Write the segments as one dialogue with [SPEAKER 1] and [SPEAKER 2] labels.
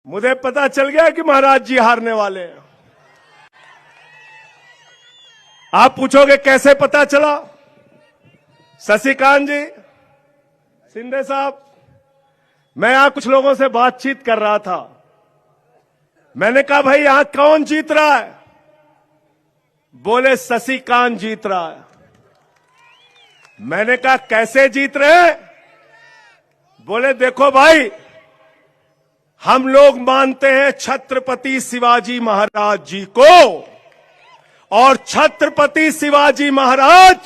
[SPEAKER 1] मुझे पता चल गया कि महाराज जी हारने वाले हैं। आप पूछोगे कैसे पता चला? शशिकांत जी, शिंदे साहब, मैं यहां कुछ लोगों से बातचीत कर रहा था। मैंने कहा भाई यहां कौन जीत रहा है? बोले शशिकांत जीत रहा है। मैंने कहा कैसे जीत रहे हैं? बोले देखो भाई, हम लोग मानते हैं छत्रपति शिवाजी महाराज जी को, और छत्रपति शिवाजी महाराज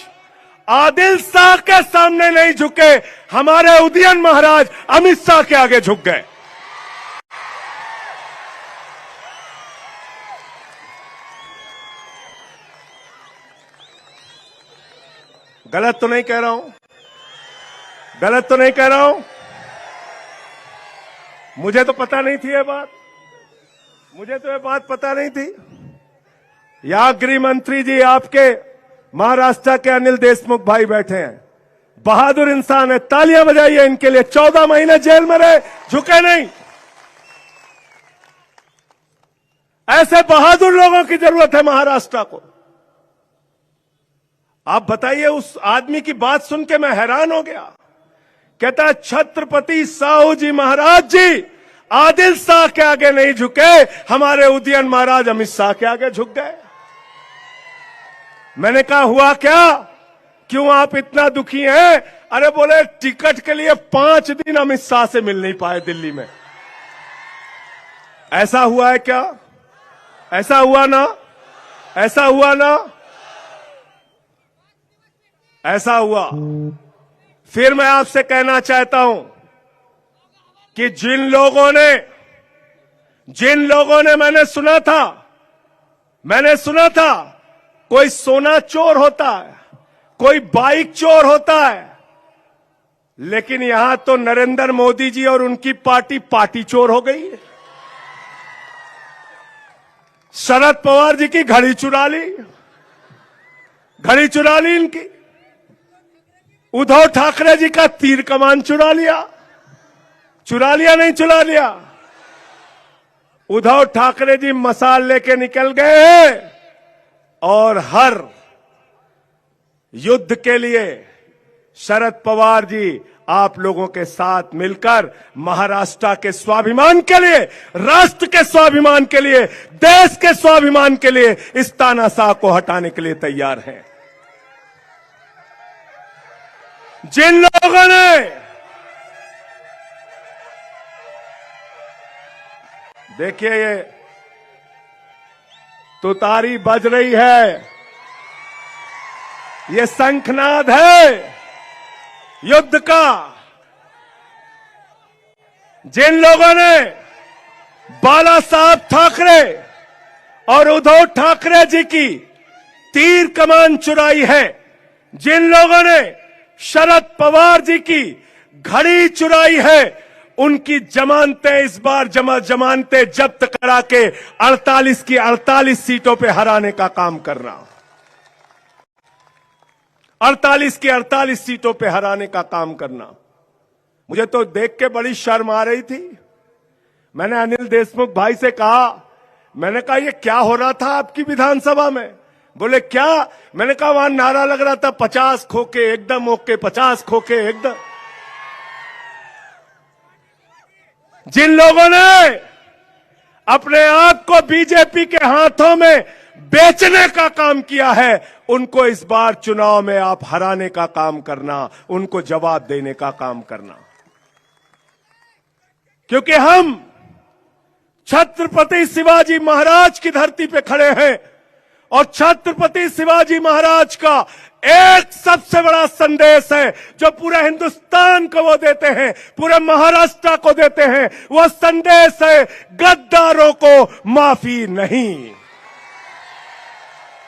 [SPEAKER 1] आदिल शाह के सामने नहीं झुके, हमारे उदयन महाराज अमित शाह के आगे झुक गए। गलत तो नहीं कह रहा हूं? गलत तो नहीं कह रहा हूं? मुझे तो पता नहीं थी ये बात, मुझे तो ये बात पता नहीं थी। यहां गृह मंत्री जी आपके महाराष्ट्र के अनिल देशमुख भाई बैठे हैं, बहादुर इंसान है, तालियां बजाइए इनके लिए। 14 महीने जेल में रहे, झुके नहीं। ऐसे बहादुर लोगों की जरूरत है महाराष्ट्र को। आप बताइए, उस आदमी की बात सुन के मैं हैरान हो गया। कहता है छत्रपति साहू जी महाराज जी आदिल शाह के आगे नहीं झुके, हमारे उदयन महाराज अमित शाह के आगे झुक गए। मैंने कहा हुआ क्या, क्यों आप इतना दुखी हैं? अरे बोले टिकट के लिए 5 दिन अमित शाह से मिल नहीं पाए दिल्ली में। ऐसा हुआ है क्या? ऐसा हुआ ना? ऐसा हुआ ना? ऐसा हुआ। फिर मैं आपसे कहना चाहता हूं कि जिन लोगों ने मैंने सुना था कोई सोना चोर होता है, कोई बाइक चोर होता है, लेकिन यहां तो नरेंद्र मोदी जी और उनकी पार्टी चोर हो गई है। शरद पवार जी की घड़ी चुरा ली इनकी। उद्धव ठाकरे जी का तीर कमान चुरा लिया नहीं चुरा लिया? उद्धव ठाकरे जी मसाल लेके निकल गए हैं, और हर युद्ध के लिए शरद पवार जी आप लोगों के साथ मिलकर महाराष्ट्र के स्वाभिमान के लिए, राष्ट्र के स्वाभिमान के लिए, देश के स्वाभिमान के लिए इस तानाशाह को हटाने के लिए तैयार हैं। जिन लोगों ने देखिए, ये तुतारी बज रही है, ये शंखनाद है युद्ध का। जिन लोगों ने बाला साहब ठाकरे और उद्धव ठाकरे जी की तीर कमान चुराई है, जिन लोगों ने शरद पवार जी की घड़ी चुराई है, उनकी जमानतें इस बार जमानतें जब्त करा के 48 की 48 सीटों पे हराने का काम करना। 48 की 48 सीटों पे हराने का काम करना। मुझे तो देख के बड़ी शर्म आ रही थी। मैंने अनिल देशमुख भाई से कहा, मैंने कहा ये क्या हो रहा था आपकी विधानसभा में? बोले क्या? मैंने कहा वहां नारा लग रहा था 50 खोके एकदम ओके, 50 खोके एकदम। जिन लोगों ने अपने आप को बीजेपी के हाथों में बेचने का काम किया है, उनको इस बार चुनाव में आप हराने का काम करना, उनको जवाब देने का काम करना। क्योंकि हम छत्रपति शिवाजी महाराज की धरती पे खड़े हैं, और छत्रपति शिवाजी महाराज का एक सबसे बड़ा संदेश है जो पूरे हिंदुस्तान को वो देते हैं, पूरे महाराष्ट्र को देते हैं। वो संदेश है, गद्दारों को माफी नहीं।